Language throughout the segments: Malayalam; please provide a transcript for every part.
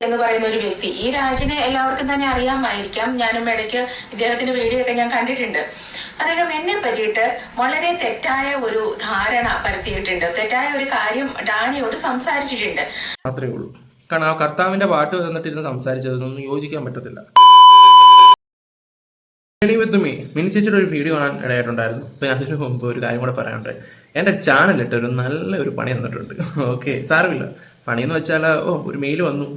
എന്ന് പറയുന്ന ഒരു വ്യക്തി. ഈ രാജിനെ എല്ലാവർക്കും തന്നെ അറിയാമായിരിക്കാം. ഞാനും ഇടയ്ക്ക് ഇദ്ദേഹത്തിന്റെ വീഡിയോ ഒക്കെ ഞാൻ കണ്ടിട്ടുണ്ട്. അദ്ദേഹം എന്നെ പറ്റിയിട്ട് വളരെ തെറ്റായ ഒരു ധാരണ പരത്തിയിട്ടുണ്ട്. തെറ്റായ ഒരു കാര്യം ഡാനിയോട് സംസാരിച്ചിട്ടുണ്ട്. മാത്രമേ ഉള്ളൂ. കാരണം ആ കർത്താവിന്റെ പാട്ട് തന്നിട്ടിരുന്ന് സംസാരിച്ചതൊന്നും യോജിക്കാൻ പറ്റത്തില്ല. മിനിച്ചേച്ചിയുടെ ഒരു വീഡിയോ കാണാൻ ഇടയായിട്ടുണ്ടായിരുന്നു. പിന്നെ അതിനു മുമ്പ് ഒരു കാര്യം കൂടെ പറയാനുണ്ട്. എൻ്റെ ചാനലിട്ട് ഒരു നല്ലൊരു പണി തന്നിട്ടുണ്ട്. ഓക്കെ, സാരമില്ല. പണിയെന്ന് വെച്ചാൽ ഒരു മെയിൽ വന്നു.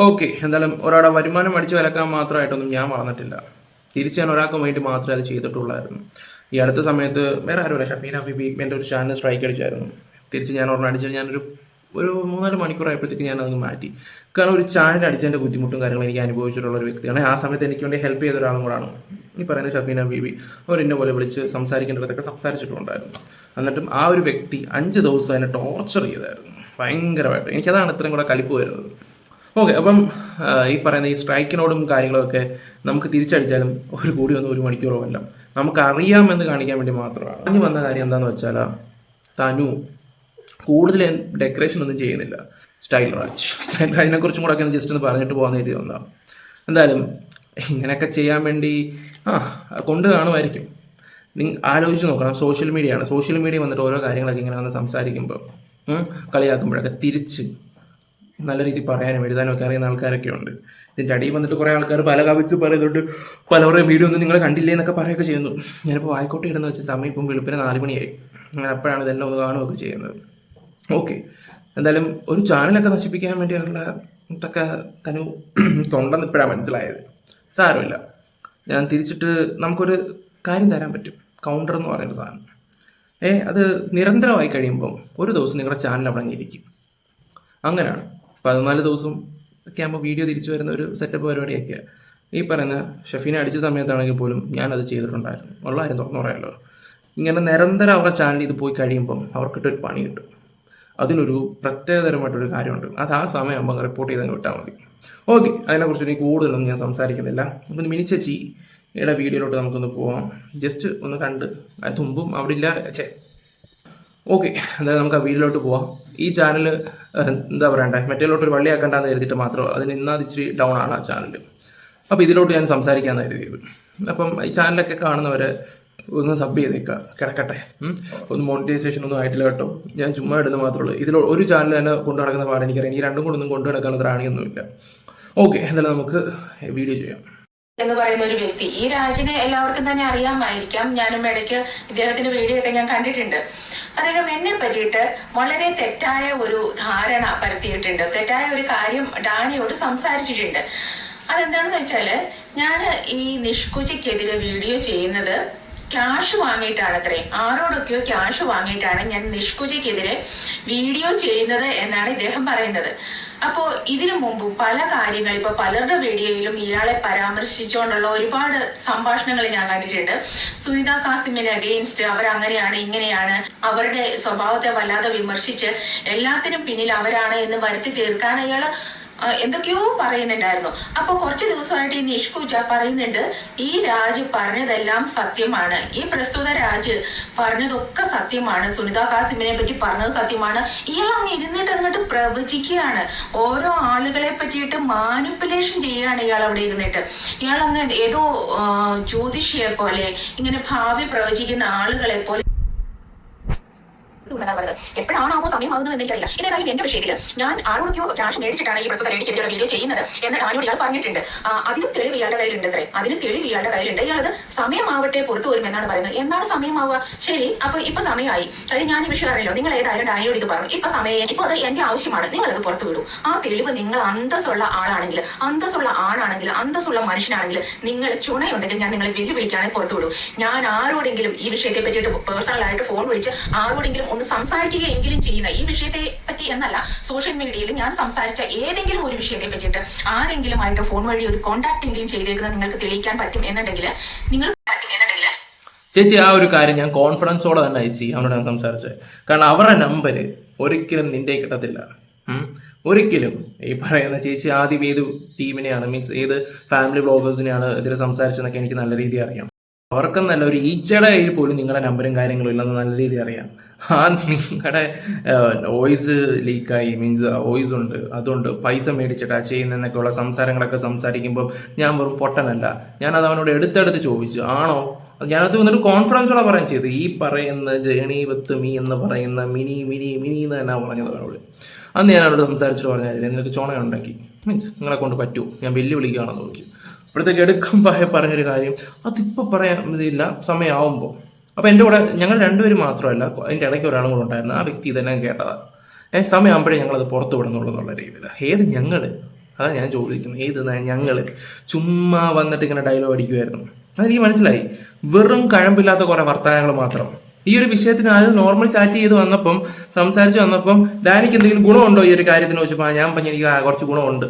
ഓക്കെ, എന്തായാലും ഒരാളുടെ വരുമാനം അടിച്ചു വിലക്കാൻ മാത്രമായിട്ടൊന്നും ഞാൻ വളർന്നിട്ടില്ല. തിരിച്ച് ഞാൻ ഒരാൾക്ക് വേണ്ടി മാത്രമേ അത് ചെയ്തിട്ടുള്ളായിരുന്നു. ഈ അടുത്ത സമയത്ത് വേറെ ആരുമില്ല, ഷഫീന ബിബി എൻ്റെ ഒരു ചാനൽ സ്ട്രൈക്ക് അടിച്ചായിരുന്നു. തിരിച്ച് ഞാൻ ഒരെണ്ണം അടിച്ചാൽ ഞാനൊരു 3-4 മണിക്കൂറായപ്പോഴത്തേക്ക് ഞാൻ അത് മാറ്റി. കാരണം ഒരു ചാനൽ അടിച്ചതിൻ്റെ ബുദ്ധിമുട്ടും കാര്യങ്ങളും എനിക്ക് അനുഭവിച്ചിട്ടുള്ള ഒരു വ്യക്തിയാണ്. ആ സമയത്ത് എനിക്ക് വേണ്ടി ഹെൽപ്പ് ചെയ്ത ഒരാളും കൂടാണ് ഈ പറയുന്ന ഷഫീന ബീബി. അവർ എന്നെ പോലെ വിളിച്ച് സംസാരിക്കേണ്ടതൊക്കെ സംസാരിച്ചിട്ടുണ്ടായിരുന്നു. എന്നിട്ടും ആ ഒരു വ്യക്തി 5 ദിവസം എന്നെ ടോർച്ചർ ചെയ്തായിരുന്നു ഭയങ്കരമായിട്ട്. എനിക്കതാണ് ഇത്രയും കൂടെ കലിപ്പ് വരുന്നത്. ഓക്കെ, അപ്പം ഈ പറയുന്ന ഈ സ്ട്രൈക്കിനോടും കാര്യങ്ങളൊക്കെ നമുക്ക് തിരിച്ചടിച്ചാലും ഒരു മണിക്കൂറോ അല്ല, നമുക്ക് അറിയാമെന്ന് കാണിക്കാൻ വേണ്ടി മാത്രമാണ്. പറഞ്ഞു വന്ന കാര്യം എന്താണെന്ന് വെച്ചാൽ, തനു കൂടുതൽ ഡെക്കറേഷൻ ഒന്നും ചെയ്യുന്നില്ല. സ്റ്റൈൽ രാജിനെ കുറിച്ചും കൂടെ ഒക്കെ ജസ്റ്റ് ഒന്ന് പറഞ്ഞിട്ട് പോകാൻ വേണ്ടി വന്നതാണ്. എന്തായാലും ഇങ്ങനെയൊക്കെ ചെയ്യാൻ വേണ്ടി കൊണ്ട് കാണുമായിരിക്കും. നിങ്ങൾ ആലോചിച്ച് നോക്കണം. സോഷ്യൽ മീഡിയ വന്നിട്ട് ഓരോ കാര്യങ്ങളൊക്കെ ഇങ്ങനെ വന്ന് സംസാരിക്കുമ്പോൾ കളിയാക്കുമ്പോഴൊക്കെ തിരിച്ച് നല്ല രീതിയിൽ പറയാനും എഴുതാനും ഒക്കെ അറിയുന്ന ആൾക്കാരൊക്കെ ഉണ്ട്. ഇതിൻ്റെ അടിയിൽ വന്നിട്ട് കുറേ ആൾക്കാർ പല കവിച്ച് പറയുന്നുണ്ട്. പലവരുടെയും വീഡിയോ ഒന്നും നിങ്ങൾ കണ്ടില്ലേ എന്നൊക്കെ പറയുകയൊക്കെ ചെയ്യുന്നു. ഞാനിപ്പോൾ വായിക്കോട്ടെ ഇടുന്ന വെച്ച സമയം ഇപ്പം വെളുപ്പിന് 4 മണിയായി. അങ്ങനെ അപ്പോഴാണ് ഇതെല്ലാം ഒന്ന് കാണുകയൊക്കെ ചെയ്യുന്നത്. ഓക്കെ, എന്തായാലും ഒരു ചാനലൊക്കെ നശിപ്പിക്കാൻ വേണ്ടിയുള്ള ഇതൊക്കെ തനു തൊണ്ടെന്ന് ഇപ്പോഴാണ് മനസ്സിലായത്. സാരമില്ല, ഞാൻ തിരിച്ചിട്ട് നമുക്കൊരു കാര്യം തരാൻ പറ്റും. കൗണ്ടർ എന്ന് പറയുന്ന സാധനം അത് നിരന്തരമായി കഴിയുമ്പം ഒരു ദിവസം നിങ്ങളുടെ ചാനൽ അവിടെ ഇരിക്കും. അങ്ങനെയാണ് 14 ദിവസം ഒക്കെ ആകുമ്പോൾ വീഡിയോ തിരിച്ചു വരുന്ന ഒരു സെറ്റപ്പ് പരിപാടിയൊക്കെയാണ്. ഈ പറയുന്ന ഷഫീനെ അടിച്ച സമയത്താണെങ്കിൽ പോലും ഞാനത് ചെയ്തിട്ടുണ്ടായിരുന്നു. ഉള്ള കാര്യം തുറന്നു പറയാമല്ലോ. ഇങ്ങനെ നിരന്തരം അവരുടെ ചാനൽ ഇത് പോയി കഴിയുമ്പം അവർക്കിട്ടൊരു പണി കിട്ടും. അതിനൊരു പ്രത്യേകതരമായിട്ടൊരു കാര്യമുണ്ട്. അത് ആ സമയമാകുമ്പോൾ റിപ്പോർട്ട് ചെയ്തങ്ങ് വിട്ടാൽ മതി. ഓക്കെ, അതിനെക്കുറിച്ച് ഇനി കൂടുതലൊന്നും ഞാൻ സംസാരിക്കുന്നില്ല. അപ്പം മിനിച്ചേച്ചിയുടെ വീഡിയോയിലോട്ട് നമുക്കൊന്ന് പോവാം. ജസ്റ്റ് ഒന്ന് കണ്ട് തുമ്പും അവിടെ ഇല്ല. ഓക്കെ, എന്തായാലും നമുക്ക് ആ വീഡിയോയിലോട്ട് പോവാം. ഈ ചാനൽ എന്താ പറയണ്ടേ, മറ്റേലോട്ടൊരു വള്ളിയാക്കണ്ടെന്ന് എഴുതിയിട്ട് മാത്രമേ, അതിന് ഇന്നാത് ഇച്ചിരി ഡൗൺ ആണ് ആ ചാനൽ. അപ്പോൾ ഇതിലോട്ട് ഞാൻ സംസാരിക്കാമെന്ന് എഴുതിയത്. അപ്പം ഈ ചാനലൊക്കെ കാണുന്നവരെ ഒന്ന് സബ് ചെയ്തേക്കുക, കിടക്കട്ടെ. ഒന്ന് മോണിറ്റൈസേഷൻ ഒന്നും ആയിട്ടില്ല കേട്ടോ. ഞാൻ ചുമ്മാ ഇടുന്ന മാത്രമേ ഉള്ളൂ. ഇതിൽ ഒരു ചാനൽ തന്നെ കൊണ്ടു നടക്കുന്ന പാട് എനിക്കറിയാം. ഈ രണ്ടും കൂടെ ഒന്നും കൊണ്ടു നടക്കാനുള്ള ത്രാണിയൊന്നുമില്ല. ഓക്കെ, എന്തായാലും നമുക്ക് വീഡിയോ ചെയ്യാം. എന്ന് പറയുന്ന ഒരു വ്യക്തി. ഈ രാജിനെ എല്ലാവർക്കും തന്നെ അറിയാമായിരിക്കാം. ഞാനും ഇടയ്ക്ക് ഇദ്ദേഹത്തിന്റെ വീഡിയോ ഒക്കെ ഞാൻ കണ്ടിട്ടുണ്ട്. അദ്ദേഹം എന്നെ പറ്റിയിട്ട് വളരെ തെറ്റായ ഒരു ധാരണ പരത്തിയിട്ടുണ്ട്. തെറ്റായ ഒരു കാര്യം ഡാനിയോട് സംസാരിച്ചിട്ടുണ്ട്. അതെന്താണെന്ന് വെച്ചാല്, ഞാൻ ഈ നിഷ്കുജിക്കെതിരെ വീഡിയോ ചെയ്യുന്നത് ക്യാഷ് വാങ്ങിയിട്ടാണ്. അത്രയും ആരോടൊക്കെയോ ക്യാഷ് വാങ്ങിയിട്ടാണ് ഞാൻ നിഷ്കുജിക്കെതിരെ വീഡിയോ ചെയ്യുന്നത് എന്നാണ് ഇദ്ദേഹം പറയുന്നത്. അപ്പോൾ ഇതിനു മുമ്പ് പല കാര്യങ്ങൾ, ഇപ്പൊ പലരുടെ വീഡിയോയിലും ഇയാളെ പരാമർശിച്ചുകൊണ്ടുള്ള ഒരുപാട് സംഭാഷണങ്ങൾ ഞാൻ കണ്ടിട്ടുണ്ട്. സുനിത കാസിമിന് അഗെയിൻസ്റ്റ്, അവരങ്ങനെയാണ് ഇങ്ങനെയാണ്, അവരുടെ സ്വഭാവത്തെ വല്ലാതെ വിമർശിച്ച് എല്ലാത്തിനും പിന്നിൽ അവരാണ് എന്ന് വരുത്തി തീർക്കാൻ അയാൾ എന്തൊക്കെയോ പറയുന്നുണ്ടായിരുന്നു. അപ്പൊ കുറച്ച് ദിവസമായിട്ട് ഈ നിഷ്കുജ പറയുന്നുണ്ട്, ഈ രാജ് പറഞ്ഞതെല്ലാം സത്യമാണ്, ഈ പ്രസ്തുത രാജ് പറഞ്ഞതൊക്കെ സത്യമാണ്, സുനിത കാസിമിനെ പറ്റി പറഞ്ഞത് സത്യമാണ്. ഇയാൾ അങ്ങ് ഇരുന്നിട്ട് അങ്ങോട്ട് പ്രവചിക്കുകയാണ്. ഓരോ ആളുകളെ പറ്റിയിട്ട് മാനിപ്പുലേഷൻ ചെയ്യുകയാണ് ഇയാൾ അവിടെ ഇരുന്നിട്ട്. ഇയാൾ അങ്ങ് ഏതോ ജ്യോതിഷിയെ പോലെ, ഇങ്ങനെ ഭാവി പ്രവചിക്കുന്ന ആളുകളെ പോലെ എപ്പോഴാണാവോ സമയമാകുന്നത് എന്ന് എനിക്കറിയില്ല. ഇതേതായാലും എന്റെ വിഷയത്തിൽ ഞാൻ ആരോടൊക്കെയോ ക്യാഷ് മേടിച്ചിട്ടാണ് ഈ പ്രസ്തുത ലേഡിക്കെതിരെ വീഡിയോ ചെയ്യുന്നത് എന്ന് ഡാനിയോട് ഇയാൾ പറഞ്ഞിട്ടുണ്ട്. അതിനും തെളിവ് ഇയാളുടെ കയ്യിലുണ്ട്. ഇയാളത് സമയമാവട്ടെ പുറത്തു വരും എന്നാണ് പറയുന്നത്. എന്നാണ് സമയമാവുക? ശരി, അപ്പൊ ഇപ്പൊ സമയമായി. കാര്യം ഞാൻ ഈ വിഷയം അറിയില്ലോ. നിങ്ങൾ ഏതായാലും ഡാനിയോട് ഇത് പറഞ്ഞു, ഇപ്പൊ സമയം, ഇപ്പൊ അത് എന്റെ ആവശ്യമാണ്, നിങ്ങളത് പുറത്തു വിടൂ. ആ തെളിവ് നിങ്ങൾ അന്തസ്സുള്ള ആളാണെങ്കിൽ, അന്തസ്സുള്ള മനുഷ്യനാണെങ്കിൽ, നിങ്ങൾ ചുണയുണ്ടെങ്കിൽ ഞാൻ നിങ്ങളെ വെല്ലുവിളിക്കാതെ പുറത്തു വിടൂ. ഞാൻ ആരോടെങ്കിലും ഈ വിഷയത്തെ പറ്റിയിട്ട് പേഴ്സണലായിട്ട് ഫോൺ വിളിച്ച് ആരോടെങ്കിലും ഒന്ന് സംസാരിക്കുകയെങ്കിലും ചെയ്യുന്ന, ഈ വിഷയത്തെ പറ്റി എന്നല്ല, സോഷ്യൽ മീഡിയയിൽ ഞാൻ സംസാരിച്ച ഏതെങ്കിലും ഒരു വിഷയത്തെ പറ്റിയിട്ട് ആരെങ്കിലും ആയിട്ട് ഫോൺ വഴി ഒരു കോൺടാക്ട് എങ്കിലും ചെയ്തേക്കുന്നത് നിങ്ങൾക്ക് തെളിയിക്കാൻ പറ്റും എന്നുണ്ടെങ്കിൽ നിങ്ങൾ ചേച്ചി, ആ ഒരു കാര്യം ഞാൻ കോൺഫിഡൻസോടെ തന്നെ അയച്ചു അവനോട് ഞാൻ സംസാരിച്ചത്. കാരണം അവരുടെ നമ്പർ ഒരിക്കലും നിന്റെ കിട്ടത്തില്ല, ഒരിക്കലും. ഈ പറയുന്ന ചേച്ചി ആദ്യം ഏത് ടീമിനെയാണ്, മീൻസ് ഏത് ഫാമിലി വ്ളോഗേഴ്സിനെയാണ് ഇതിൽ സംസാരിച്ചതെന്നൊക്കെ എനിക്ക് നല്ല രീതിയിൽ അറിയാം. അവർക്കും നല്ല ഒരു ഈച്ചയുടെ കയ്യിൽ പോലും നിങ്ങളുടെ നമ്പറും കാര്യങ്ങളും ഇല്ലെന്ന് നല്ല രീതിയിൽ അറിയാം. ആ നിങ്ങളുടെ വോയിസ് ലീക്കായി, മീൻസ് വോയിസ് ഉണ്ട്, അതുകൊണ്ട് പൈസ മേടിച്ചിട്ടാ ചെയ്യുന്നതെന്നൊക്കെയുള്ള സംസാരങ്ങളൊക്കെ സംസാരിക്കുമ്പോൾ ഞാൻ വെറും പൊട്ടനല്ല. ഞാനത് അവനോട് എടുത്തെടുത്ത് ചോദിച്ചു, ആണോ? ഞാനത് വന്നിട്ട് കോൺഫിഡൻസോടെ പറയാൻ ചെയ്തു. ഈ പറയുന്ന ജേണി വിത്ത് മീ എന്ന് പറയുന്ന മിനി മിനി മിനി എന്ന് തന്നെ പറഞ്ഞത് അവനോട്. അന്ന് ഞാൻ അവരോട് സംസാരിച്ചിട്ട് പറഞ്ഞാൽ നിനക്ക് ചുണയുണ്ടാക്കി, മീൻസ് നിങ്ങളെ കൊണ്ട് പറ്റൂ, ഞാൻ വെല്ലുവിളിക്കുകയാണെന്ന് നോക്കി. അപ്പോഴത്തേക്ക് എടുക്കുമ്പോൾ പറഞ്ഞൊരു കാര്യം, അതിപ്പോൾ പറയാൻ ഇതില്ല, സമയമാവുമ്പോൾ. അപ്പോൾ എൻ്റെ കൂടെ ഞങ്ങൾ രണ്ടുപേരും മാത്രമല്ല, അതിൻ്റെ ഇടയ്ക്ക് ഒരാളും കൂടെ ഉണ്ടായിരുന്നു. ആ വ്യക്തി ഇതെല്ലാം കേട്ടതാണ്. സമയമാകുമ്പോഴേ ഞങ്ങളത് പുറത്ത് വിടുന്നുള്ളൂ എന്നുള്ള രീതിയിലാണ്. ഏത് ഞങ്ങൾ? അതാണ് ഞാൻ ചോദിക്കുന്നത്. ഏത് ഞങ്ങൾ? ചുമ്മാ വന്നിട്ട് ഇങ്ങനെ ഡയലോഗ് അടിക്കുമായിരുന്നു. അതെനിക്ക് മനസ്സിലായി. വെറും കഴമ്പില്ലാത്ത കുറേ വർത്തമാനങ്ങൾ മാത്രം. ഈ ഒരു വിഷയത്തിന് ആരും നോർമൽ ചാറ്റ് ചെയ്ത് വന്നപ്പം, സംസാരിച്ച് വന്നപ്പം, ഡാനിക്ക് എന്തെങ്കിലും ഗുണമുണ്ടോ ഈ ഒരു കാര്യത്തിന് വെച്ചപ്പോൾ ഞാൻ പറഞ്ഞു എനിക്ക് കുറച്ച് ഗുണമുണ്ട്.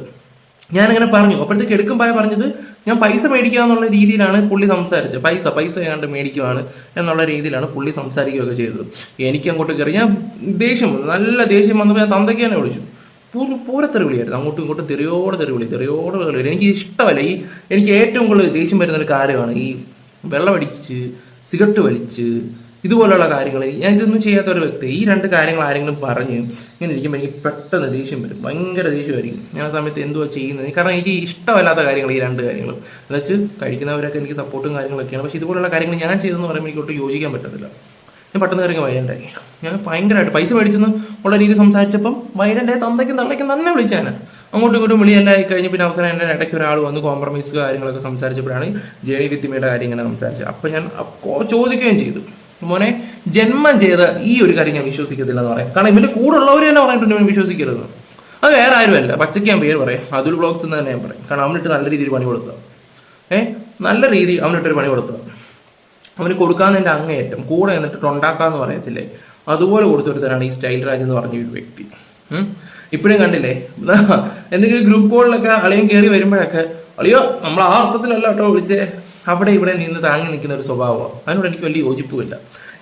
ഞാനങ്ങനെ പറഞ്ഞു. അപ്പോഴത്തേക്ക് എടുക്കുമ്പോൾ പറഞ്ഞത് ഞാൻ പൈസ മേടിക്കുക എന്നുള്ള രീതിയിലാണ് പുള്ളി സംസാരിച്ചത്. പൈസ കണ്ട് മേടിക്കുവാണ് എന്നുള്ള രീതിയിലാണ് പുള്ളി സംസാരിക്കുകയൊക്കെ ചെയ്തത്. എനിക്ക് അങ്ങോട്ട് കയറി ഞാൻ നല്ല ദേഷ്യം വന്നപ്പോൾ ഞാൻ തന്തയ്ക്ക് തന്നെ വിളിച്ചു. പൂരത്തെറി വിളിയായിരുന്നു. അങ്ങോട്ടും ഇങ്ങോട്ടും തെറിയോടെ വിളി. എനിക്ക് ഇഷ്ടമല്ല. എനിക്ക് ഏറ്റവും കൂടുതൽ ദേഷ്യം വരുന്നൊരു കാര്യമാണ് ഈ വെള്ളമടിച്ച് സിഗരറ്റ് വലിച്ച് ഇതുപോലുള്ള കാര്യങ്ങൾ. ഞാൻ ഇതൊന്നും ചെയ്യാത്ത ഒരു വ്യക്തി. ഈ രണ്ട് കാര്യങ്ങൾ ആരെങ്കിലും പറഞ്ഞ് ഇങ്ങനെ ഇരിക്കുമ്പോൾ എനിക്ക് പെട്ടെന്ന് ദേഷ്യം വരും, ഭയങ്കര ദേഷ്യമായിരിക്കും. ഞാൻ ആ സമയത്ത് എന്തുവാ ചെയ്യുന്നത്? കാരണം എനിക്ക് ഇഷ്ടമല്ലാത്ത കാര്യങ്ങൾ ഈ രണ്ട് കാര്യങ്ങളും. എന്നുവെച്ച് കഴിക്കുന്നവരൊക്കെ എനിക്ക് സപ്പോർട്ടും കാര്യങ്ങളൊക്കെയാണ്. പക്ഷേ ഇതുപോലുള്ള കാര്യങ്ങൾ ഞാൻ ചെയ്തെന്ന് പറയുമ്പോൾ എനിക്ക് ഒട്ടും യോജിക്കാൻ പറ്റത്തില്ല. ഞാൻ പെട്ടെന്ന് കാര്യങ്ങൾ വൈലൻ്റായി. ഞാൻ ഭയങ്കരമായിട്ട് പൈസ മേടിച്ചെന്ന് ഉള്ള രീതി സംസാരിച്ചപ്പം വൈലൻ്റായി തന്തയ്ക്കും തന്നെ വിളിച്ചാൽ അങ്ങോട്ടും ഇങ്ങോട്ടും വിളിയെല്ലാം കഴിഞ്ഞ് പിന്നെ അവസാനം എൻ്റെ ഇടയ്ക്ക് ഒരാൾ വന്ന് കോംപ്രമൈസ് കാര്യങ്ങളൊക്കെ സംസാരിച്ചപ്പോഴാണ് ജേണി വിത്തിമയുടെ കാര്യം ഇങ്ങനെ സംസാരിച്ചത്. അപ്പം ഞാൻ ചോദിക്കുകയും ചെയ്തു, മോനെ ജന്മം ചെയ്ത ഈ ഒരു കാര്യം ഞാൻ വിശ്വസിക്കത്തില്ല എന്ന് പറയാം. കാരണം ഇവൻ്റെ കൂടെ ഉള്ളവർ തന്നെ പറഞ്ഞിട്ടുണ്ട് ഞാൻ വിശ്വസിക്കരുത്. അത് വേറെ ആരുമല്ല, പച്ചയ്ക്ക് ഞാൻ പേര് പറയാം, അതുൽ ബ്ലോഗ്സ് എന്ന് തന്നെ ഞാൻ പറയും. കാരണം അവനിട്ട് നല്ല രീതിയിൽ പണി കൊടുക്കുക, നല്ല രീതിയിൽ അവനിട്ടൊരു പണി കൊടുക്കുക. അവന് കൊടുക്കാമെന്നതിൻ്റെ അങ്ങേയറ്റം കൂടെ എന്നിട്ട് ഉണ്ടാക്കാമെന്ന് പറയത്തില്ലേ, അതുപോലെ കൊടുത്തൊരുത്തരാണ് ഈ സ്റ്റൈൽ രാജ് എന്ന് പറഞ്ഞ ഒരു വ്യക്തി. ഇപ്പോഴും കണ്ടില്ലേ, എന്തെങ്കിലും ഗ്രൂപ്പ് കോളിലൊക്കെ അളിയൻ കയറി വരുമ്പോഴൊക്കെ അളിയോ നമ്മൾ ആ അർത്ഥത്തിലല്ല കേട്ടോ വിളിച്ചേ, അവിടെ ഇവിടെ നിന്ന് താങ്ങി നിൽക്കുന്ന ഒരു സ്വഭാവമാണ്. അതിനോട് എനിക്ക് വലിയ യോജിപ്പുമില്ല.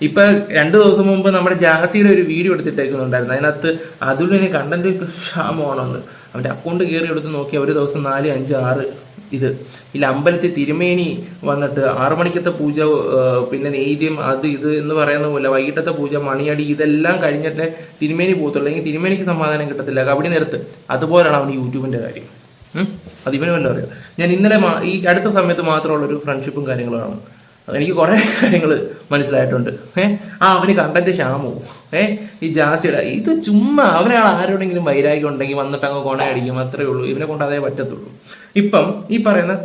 ഇപ്പൊ 2 ദിവസം മുമ്പ് നമ്മുടെ ജാസിയുടെ ഒരു വീഡിയോ എടുത്തിട്ടേക്കുന്നുണ്ടായിരുന്നു. അതിനകത്ത് അതുലിന് കണ്ടന്റ് ക്ഷാമമാണെന്ന് അവൻ്റെ അക്കൗണ്ട് കയറി എടുത്ത് നോക്കി ഒരു ദിവസം 4, 5, 6 ഇല്ല അമ്പലത്തിൽ തിരുമേനി വന്നിട്ട് 6 മണിക്കത്തെ പൂജ, പിന്നെ നെയ്യം അത് ഇത് എന്ന് പറയുന്ന പോലെ വൈകിട്ടത്തെ പൂജ, മണിയടി, ഇതെല്ലാം കഴിഞ്ഞിട്ട് തിരുമേനി പോകത്തുള്ളൂ. അല്ലെങ്കിൽ തിരുമേനിക്ക് സമാധാനം കിട്ടത്തില്ല, കബഡി നിരത്ത്. അതുപോലെയാണ് അവന് യൂട്യൂബിൻ്റെ കാര്യം. അതിവന് വല്ല അറിയാം. ഞാൻ ഇന്നലെ ഈ അടുത്ത സമയത്ത് മാത്രമുള്ളൊരു ഫ്രണ്ട്ഷിപ്പും കാര്യങ്ങളുമാണ്. എനിക്ക് കുറേ കാര്യങ്ങൾ മനസ്സിലായിട്ടുണ്ട്. അവന് കണ്ടന്റ് ക്ഷാമവും ഈ ജാസിയുടെ ഇത് ചുമ്മാ അവനാൾ ആരോടെങ്കിലും വൈരാഗ്യം ഉണ്ടെങ്കിൽ വന്നിട്ട് അങ്ങ് കൊണയടിക്കും, അത്രയേ ഉള്ളൂ. ഇവനെ കൊണ്ട് അതേ പറ്റത്തുള്ളൂ. ഇപ്പം ഈ പറയുന്ന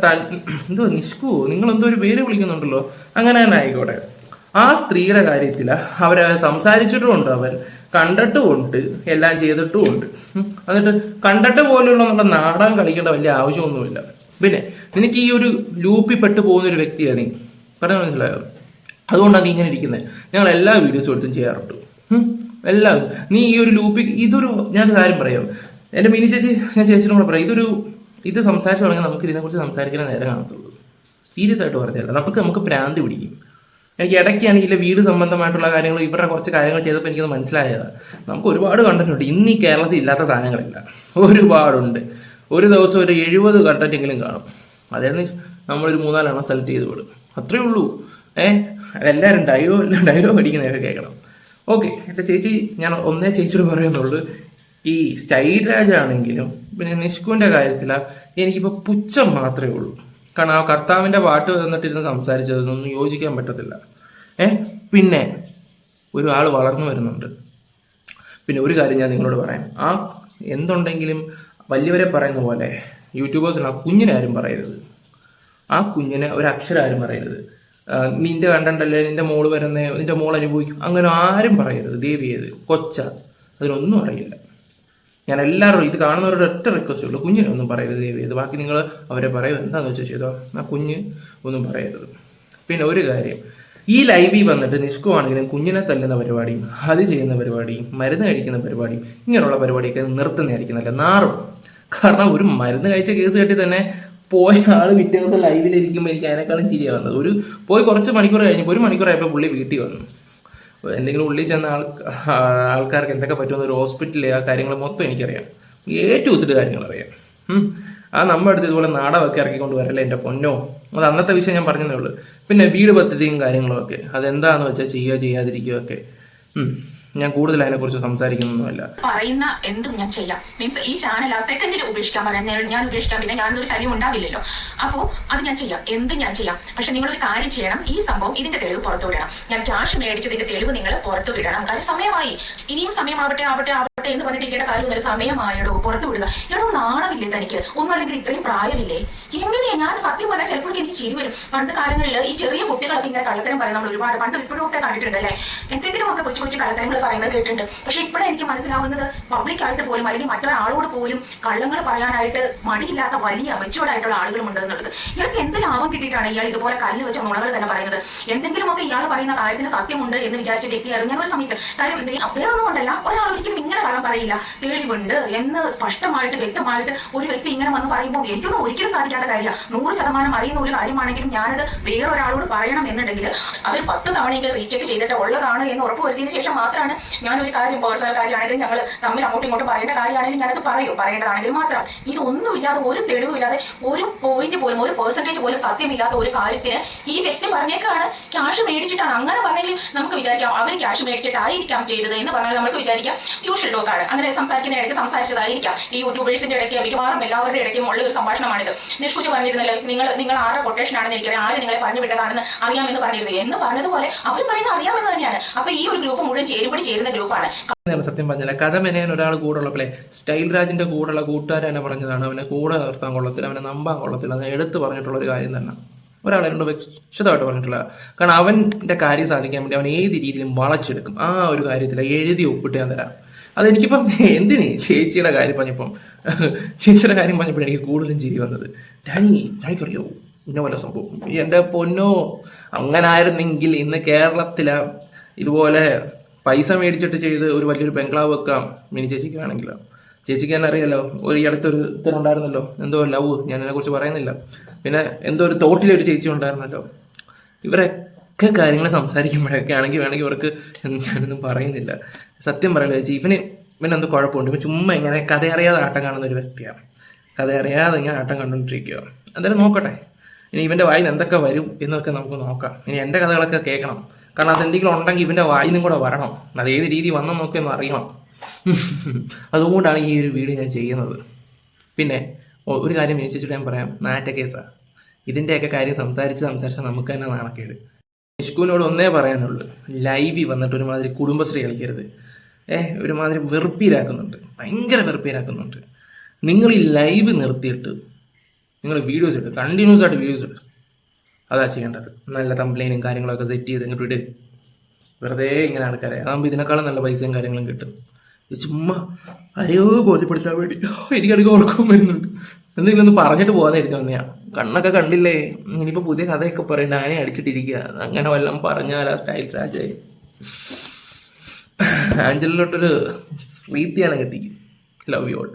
എന്തോ നിഷ്കു, നിങ്ങളെന്തോ ഒരു പേര് വിളിക്കുന്നുണ്ടല്ലോ, അങ്ങനെ തന്നെ ആയിക്കോട്ടെ. ആ സ്ത്രീയുടെ കാര്യത്തിൽ അവരെ സംസാരിച്ചിട്ടുമുണ്ട്, അവൻ കണ്ടിട്ടുമുണ്ട്, എല്ലാം ചെയ്തിട്ടുമുണ്ട്. എന്നിട്ട് കണ്ടിട്ട് പോലുള്ള നമ്മുടെ നാടകം കളിക്കേണ്ട വലിയ ആവശ്യമൊന്നുമില്ല. പിന്നെ നിനക്ക് ഈ ഒരു ലൂപ്പിൽ പെട്ട് പോകുന്നൊരു വ്യക്തിയാണ് നീ, പറയാൻ മനസ്സിലായോ? അതുകൊണ്ടാണ് നീ ഇങ്ങനെ ഇരിക്കുന്നത്. ഞങ്ങൾ എല്ലാ വീഡിയോസും എടുത്തും ചെയ്യാറുണ്ട്, എല്ലാം. നീ ഈ ഒരു ലൂപ്പിൽ ഞാനൊരു കാര്യം പറയാം, എൻ്റെ മിനി ചേച്ചി, ഞാൻ ചേച്ചിയോട് കൂടെ പറയാം, ഇത് സംസാരിച്ചു തുടങ്ങിയാൽ നമുക്ക് ഇതിനെക്കുറിച്ച് സംസാരിക്കാൻ നേരം കാണത്തുള്ളൂ. സീരിയസ് ആയിട്ട് പറഞ്ഞതല്ല, നമുക്ക് ഭ്രാന്തി പിടിക്കും. എനിക്ക് ഇടയ്ക്കാണെങ്കിൽ വീട് സംബന്ധമായിട്ടുള്ള കാര്യങ്ങൾ ഇവരുടെ കുറച്ച് കാര്യങ്ങൾ ചെയ്തപ്പോൾ എനിക്കത് മനസ്സിലായതാണ്. നമുക്ക് ഒരുപാട് കണ്ടന്റ് ഉണ്ട്. ഇന്ന് ഈ കേരളത്തിൽ ഇല്ലാത്ത സാധനങ്ങളില്ല, ഒരുപാടുണ്ട്. ഒരു ദിവസം ഒരു 70 കണ്ടന്റ് എങ്കിലും കാണും. അതായത് നമ്മളൊരു 3-4 സെലക്ട് ചെയ്ത് വിടും, അത്രേ ഉള്ളൂ. അതെല്ലാവരും ഡയലോഗ് അടിക്കുന്നതൊക്കെ കേൾക്കണം. ഓക്കെ, എൻ്റെ ചേച്ചി, ഞാൻ ഒന്നേ ചേച്ചിയോട് പറയുന്നുള്ളൂ, ഈ സ്റ്റൈൽ രാജാണെങ്കിലും പിന്നെ നിഷ്കുവിൻ്റെ കാര്യത്തിലാണ് എനിക്കിപ്പോൾ പുച്ഛം മാത്രമേ ഉള്ളൂ. കാരണം ആ കർത്താവിൻ്റെ പാട്ട് വന്നിട്ടിരുന്ന് സംസാരിച്ചതൊന്നും യോജിക്കാൻ പറ്റത്തില്ല. പിന്നെ ഒരാൾ വളർന്നു വരുന്നുണ്ട്. പിന്നെ ഒരു കാര്യം ഞാൻ നിങ്ങളോട് പറയാം, ആ എന്തുണ്ടെങ്കിലും വലിയവരെ പറയുന്ന പോലെ യൂട്യൂബേഴ്സിന് ആ കുഞ്ഞിനെ ആരും പറയരുത്. ആ കുഞ്ഞിനെ ഒരക്ഷരം ആരും പറയരുത്. നിന്റെ കണ്ടല്ലേ നിന്റെ മോള് വരുന്നേ, നിന്റെ മോൾ അനുഭവിക്കും, അങ്ങനെ ആരും പറയരുത്. ദേവി ചെയ്ത് അതിനൊന്നും അറിയില്ല. ഞാൻ എല്ലാവരും ഇത് കാണുന്നവരുടെ ഒറ്റ റിക്വസ്റ്റ് ഉള്ളൂ, കുഞ്ഞിനെ ഒന്നും പറയരുത് ദേവി ചെയ്ത്. ബാക്കി നിങ്ങൾ അവരെ പറയും, എന്താണെന്ന് വെച്ചാൽ ചെയ്തോ, ആ കുഞ്ഞ് ഒന്നും പറയരുത്. പിന്നെ ഒരു കാര്യം, ഈ ലൈവിൽ വന്നിട്ട് നിഷ്കു ആണെങ്കിലും കുഞ്ഞിനെ തല്ലുന്ന പരിപാടിയും അത് ചെയ്യുന്ന പരിപാടിയും മരുന്ന് കഴിക്കുന്ന പരിപാടിയും ഇങ്ങനെയുള്ള പരിപാടിയൊക്കെ നിർത്തുന്നതായിരിക്കും നല്ല നാറും. കാരണം ഒരു മരുന്ന് കഴിച്ച കേസ് കെട്ടി തന്നെ പോയ ആൾ പിറ്റേ ദിവസം ലൈവിലിരിക്കുമ്പോൾ എനിക്ക് അതിനേക്കാളും ചിരിയാണ് വന്നത്. പോയി കുറച്ച് മണിക്കൂർ കഴിഞ്ഞപ്പോൾ 1 മണിക്കൂറായപ്പോൾ പുള്ളി വീട്ടിൽ വന്നു. എന്തെങ്കിലും ഉള്ളിൽ ചെന്ന ആൾക്കാർക്ക് എന്തൊക്കെ പറ്റുമെന്ന് ഒരു ഹോസ്പിറ്റലിലെ ആ കാര്യങ്ങൾ മൊത്തം എനിക്കറിയാം, A to Z കാര്യങ്ങൾ അറിയാം. ആ നമ്മുടെ അടുത്ത് ഇതുപോലെ നാടകമൊക്കെ ഇറക്കിക്കൊണ്ട് വരല്ലേ എൻ്റെ പൊന്നോ. അത് അന്നത്തെ വിഷയം ഞാൻ പറഞ്ഞതേ ഉള്ളൂ. പിന്നെ വീട് പദ്ധതിയും കാര്യങ്ങളും ഒക്കെ അതെന്താണെന്ന് വെച്ചാൽ ചെയ്യാതിരിക്കുകയൊക്കെ. ഞാൻ കൂടുതൽ അതിനെക്കുറിച്ച് സംസാരിക്കുന്നൊന്നുമല്ല. പറയുന്ന എന്തും ഞാൻ ചെയ്യാം. മീൻസ് ഈ ചാനൽ ആ സെക്കൻഡിൽ ഉപേക്ഷിക്കാൻ പറയാം. ഞാൻ ഉപേക്ഷിക്കാൻ, പിന്നെ ഞാനൊരു ശല്യം ഉണ്ടാവില്ലല്ലോ. അപ്പോൾ അത് ഞാൻ ചെയ്യാം, എന്തും ഞാൻ ചെയ്യാം. പക്ഷെ നിങ്ങളൊരു കാര്യം ചെയ്യണം, ഈ സംഭവം ഇതിന്റെ തെളിവ് പുറത്തു വിടണം. ഞാൻ ക്യാഷ് മേടിച്ചതിന്റെ തെളിവ് നിങ്ങൾ പുറത്തു വിടണം. കാര്യം സമയമായി, ഇനിയും സമയമാവട്ടെ ആവട്ടെ ആവട്ടെ എന്ന് പറഞ്ഞിരിക്കേണ്ട കാര്യം സമയമായടോ, പുറത്തു വിടുക. എടോ നാണമില്ലേ തനിക്ക്? ഒന്നും അല്ലെങ്കിൽ ഇത്രയും പ്രായമില്ലേ? എങ്ങനെയാ? ഞാൻ സത്യം പറഞ്ഞാൽ ചിലപ്പോഴൊക്കെ എനിക്ക് ചിരി വരും. പണ്ട് കാലങ്ങളിൽ ഈ ചെറിയ കുട്ടികളൊക്കെ ഇങ്ങനെ കള്ളത്തരം പറയും. നമ്മൾ ഒരുപാട് പണ്ട് ഇപ്പോഴും ഒക്കെ കണ്ടിട്ടുണ്ട് അല്ലേ? എന്തെങ്കിലുമൊക്കെ കൊച്ചു കൊച്ചു കള്ളത്തരങ്ങൾ പറയുന്നത് കേട്ടിട്ടുണ്ട്. പക്ഷെ ഇപ്പോഴേ എനിക്ക് മനസ്സിലാവുന്നത് പബ്ലിക്കായിട്ട് പോലും അല്ലെങ്കിൽ മറ്റൊരാളോട് പോലും കള്ളങ്ങൾ പറയാനായിട്ട് മടിയില്ലാത്ത വലിയ മെച്ചുവേർഡ് ആയിട്ടുള്ള ആളുകളും ഉണ്ട് എന്നുള്ളത്. ഇയാൾക്ക് എന്ത് ലാഭം കിട്ടിയിട്ടാണ് ഇയാൾ ഇതുപോലെ കല്ല് വെച്ച നുണകൾ തന്നെ പറയുന്നത്? എന്തെങ്കിലുമൊക്കെ ഇയാൾ പറയുന്ന കാര്യത്തിന് സത്യമുണ്ട് എന്ന് വിചാരിച്ച വ്യക്തിയായിരുന്നു ഞാൻ ഒരു സമയത്ത്. കാര്യം വേറൊന്നും കൊണ്ടല്ല, ഒരാൾ ഒരിക്കലും ഇങ്ങനെ കള്ളം പറയില്ല, തെളിവുണ്ട് എന്ന് സ്പഷ്ടമായിട്ട് വ്യക്തമായിട്ട് ഒരു വ്യക്തി ഇങ്ങനെ വന്ന് പറയുമ്പോൾ എനിക്കൊന്നും ഒരിക്കലും സാധിക്കാത്ത കാര്യമാണ്. 100% അറിയുന്ന ഒരു കാര്യമാണെങ്കിലും ഞാനത് വേറൊരാളോട് പറയണം എന്നുണ്ടെങ്കിൽ അതിൽ 10 തവണയെങ്കിലും റീചെക്ക് ചെയ്തിട്ട് ഉള്ളതാണ് എന്ന് ഉറപ്പുവരുത്തിയതിനു ശേഷം മാത്രമാണ് ഞാനൊരു കാര്യം, പേഴ്സണൽ കാര്യമാണെങ്കിലും ഞങ്ങൾ തമ്മിൽ അങ്ങോട്ടും ഇങ്ങോട്ടും പറയേണ്ട കാര്യമാണെങ്കിലും ഞാനത് പറയേണ്ടതാണെങ്കിൽ മാത്രം. ഇതൊന്നുമില്ലാതെ, ഒരു തെളിവില്ലാതെ, ഒരു പോയിന്റ് പോലും, ഒരു പെർസെന്റേജ് പോലും സത്യമില്ലാത്ത ഒരു കാര്യത്തിന് ഈ വ്യക്തി പറഞ്ഞേക്കാണ് ക്യാഷ് മേടിച്ചിട്ടാണ്. അങ്ങനെ പറഞ്ഞെങ്കിൽ നമുക്ക് വിചാരിക്കാം അവർ ക്യാഷ് മേടിച്ചിട്ടായിരിക്കാം ചെയ്തത് എന്ന് പറഞ്ഞാൽ നമുക്ക് വിചാരിക്കാം യൂഷ്വൽ ടോക്കാണ്, അങ്ങനെ സംസാരിക്കുന്ന ഇടയ്ക്ക് സംസാരിച്ചതായിരിക്കാം. ഈ യൂട്യൂബേഴ്സിന്റെ ഇടയ്ക്ക് മിക്കവാറും എല്ലാവരുടെ ഇടയ്ക്കും ഉള്ള ഒരു സംഭാഷണമാണിത്. നിഷ്കുച്ച് പറഞ്ഞിരുന്നല്ലോ, നിങ്ങൾ ആരുടെ കൊട്ടേഷൻ ആണെന്ന് എനിക്കറിയാം, ആര് നിങ്ങളെ പറഞ്ഞു വിട്ടതാണെന്ന് അറിയാമെന്ന് പറഞ്ഞിരുന്നു എന്ന് പറഞ്ഞതുപോലെ അവർ പറയുന്നത് അറിയാമെന്ന് തന്നെയാണ്. അപ്പൊ ഈ ഒരു ഗ്രൂപ്പ് മുഴുവൻ ചേരുപടി ചേരുന്ന ഗ്രൂപ്പാണ്. സത്യം പറഞ്ഞില്ല, കഥ മെനയാൻ ഒരാൾ കൂടെ ഉള്ളപ്പോഴേ സ്റ്റൈൽ രാജിന്റെ കൂടെയുള്ള കൂട്ടുകാരെ തന്നെ പറഞ്ഞതാണ് അവനെ കൂടെ നിർത്താൻ കൊള്ളത്തില്ല, അവനെ നമ്പാൻ കൊള്ളത്തില്ല. അത് എടുത്ത് പറഞ്ഞിട്ടുള്ള ഒരു കാര്യം തന്നെ ഒരാൾ എന്നോട് വ്യക്തമായിട്ട് പറഞ്ഞിട്ടില്ല. കാരണം അവൻ്റെ കാര്യം സാധിക്കാൻ വേണ്ടി അവൻ ഏത് രീതിയിലും വളച്ചെടുക്കും. ആ ഒരു കാര്യത്തിൽ എഴുതി ഒപ്പിട്ട് ഞാൻ തരാം. അതെനിക്കിപ്പം എന്തിന് ചേച്ചിയുടെ കാര്യം പറഞ്ഞപ്പം എനിക്ക് കൂടുതലും ചിരി വന്നത്. ഡാനിക്കറിയോ ഇന്ന പോലെ സംഭവം, എൻ്റെ പൊന്നോ, അങ്ങനെ ആയിരുന്നെങ്കിൽ ഇന്ന് കേരളത്തിലെ ഇതുപോലെ പൈസ മേടിച്ചിട്ട് ചെയ്ത് ഒരു വലിയൊരു ബംഗ്ലാവ് വെക്കാം മിനി ചേച്ചിക്കാണെങ്കിലോ. ചേച്ചിക്ക് തന്നെ അറിയാലോ, ഒരു ഈ അടുത്തൊരു ഇത്തരമുണ്ടായിരുന്നല്ലോ, എന്തോ ലവ്, ഞാൻ ഇതിനെക്കുറിച്ച് പറയുന്നില്ല. പിന്നെ എന്തോ ഒരു തോട്ടിലൊരു ചേച്ചി ഉണ്ടായിരുന്നല്ലോ. ഇവരൊക്കെ കാര്യങ്ങൾ സംസാരിക്കുമ്പോഴൊക്കെ ആണെങ്കിൽ വേണമെങ്കിൽ ഇവർക്ക് ഞാനൊന്നും പറയുന്നില്ല. സത്യം പറയല്ലോ ചേച്ചി, ഇവനെന്തോ കുഴപ്പമുണ്ട്. ഇവൻ ചുമ്മാ ഇങ്ങനെ കഥയറിയാതെ ആട്ടം കാണുന്ന ഒരു വ്യക്തിയാണ്. കഥയറിയാതെ ഇങ്ങനെ ആട്ടം കണ്ടുകൊണ്ടിരിക്കുക. എന്തായാലും നോക്കട്ടെ, ഇനി ഇവൻ്റെ വായിൽ എന്തൊക്കെ വരും എന്നൊക്കെ നമുക്ക് നോക്കാം. ഇനി എൻ്റെ കഥകളൊക്കെ കേൾക്കണം. കാരണം അതെന്തെങ്കിലും ഉണ്ടെങ്കിൽ ഇവൻ്റെ വായിലും കൂടെ വരണം. അത് ഏത് രീതി വന്നെന്നൊക്കെ ഒന്ന് അറിയണം. അതുകൊണ്ടാണ് ഈ ഒരു വീഡിയോ ഞാൻ ചെയ്യുന്നത്. പിന്നെ ഒരു കാര്യം വിനിച്ചിട്ട് ഞാൻ പറയാം, നാറ്റ കേസാണ്. ഇതിൻ്റെയൊക്കെ കാര്യം സംസാരിച്ച് നമുക്ക് തന്നെ നാണക്കേട്. നിഷ്കുവിനോട് ഒന്നേ പറയാനുള്ളൂ, ലൈവിൽ വന്നിട്ട് ഒരുമാതിരി കുടുംബശ്രീ കളിക്കരുത്. ഒരുമാതിരി വെറുപ്പീരാക്കുന്നുണ്ട്, ഭയങ്കര വെറുപ്പീരാക്കുന്നുണ്ട്. നിങ്ങൾ ഈ ലൈവ് നിർത്തിയിട്ട് നിങ്ങൾ വീഡിയോസ് ഇട്ട്, കണ്ടിന്യൂസ് ആയിട്ട് വീഡിയോസ് ഇട്ട്, അതാ ചെയ്യേണ്ടത്. നല്ല കംപ്ലൈൻറ്റും കാര്യങ്ങളൊക്കെ സെറ്റ് ചെയ്ത് ഇങ്ങോട്ട് ഇട്. വെറുതെ ഇങ്ങനെ ആൾക്കാരെ, അതാകുമ്പോൾ ഇതിനേക്കാളും നല്ല പൈസയും കാര്യങ്ങളും കിട്ടും. ഇത് ചുമ്മാ ആരെയോ ബോധ്യപ്പെടുത്താൻ വേണ്ടി എനിക്കധികം ഓർക്കം വരുന്നുണ്ട്. എന്തെങ്കിലും ഒന്ന് പറഞ്ഞിട്ട് പോകാനായിരിക്കും വന്നെയാണ്. കണ്ണൊക്കെ കണ്ടില്ലേ, ഇനിയിപ്പോൾ പുതിയ കഥയൊക്കെ പറയണ്ട, ആനെ അടിച്ചിട്ടിരിക്കുക. അങ്ങനെ വല്ലതും പറഞ്ഞാൽ ആ സ്റ്റൈൽ രാജായി ആഞ്ചലിലോട്ടൊരു പ്രീതിയാണ് എത്തിക്കും. Love you all.